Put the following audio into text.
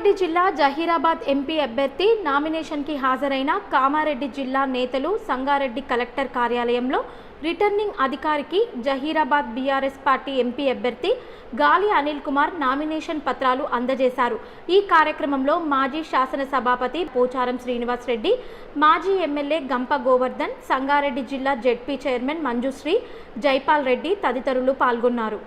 సంగారెడ్డి జిల్లా జహీరాబాద్ ఎంపీ అభ్యర్థి నామినేషన్కి హాజరైన కామారెడ్డి జిల్లా నేతలు సంగారెడ్డి కలెక్టర్ కార్యాలయంలో రిటర్నింగ్ అధికారికి జహీరాబాద్ బీఆర్ఎస్ పార్టీ ఎంపీ అభ్యర్థి గాలి అనిల్ కుమార్ నామినేషన్ పత్రాలు అందజేశారు. ఈ కార్యక్రమంలో మాజీ శాసనసభాపతి పోచారం శ్రీనివాస్ రెడ్డి, మాజీ ఎమ్మెల్యే గంప గోవర్ధన్, సంగారెడ్డి జిల్లా జెడ్పీ చైర్మన్ మంజుశ్రీ, జైపాల్ రెడ్డి తదితరులు పాల్గొన్నారు.